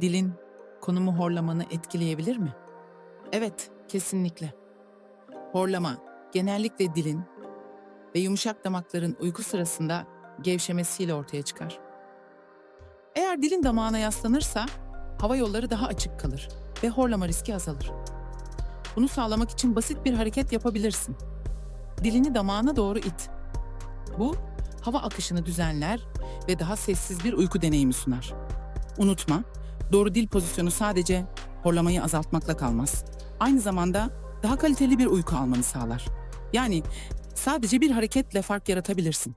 Dilin konumu horlamanı etkileyebilir mi? Evet, kesinlikle. Horlama genellikle dilin ve yumuşak damakların uyku sırasında gevşemesiyle ortaya çıkar. Eğer dilin damağına yaslanırsa hava yolları daha açık kalır ve horlama riski azalır. Bunu sağlamak için basit bir hareket yapabilirsin. Dilini damağına doğru it. Bu, hava akışını düzenler ve daha sessiz bir uyku deneyimi sunar. Unutma, doğru dil pozisyonu sadece horlamayı azaltmakla kalmaz. Aynı zamanda daha kaliteli bir uyku almanı sağlar. Yani sadece bir hareketle fark yaratabilirsin.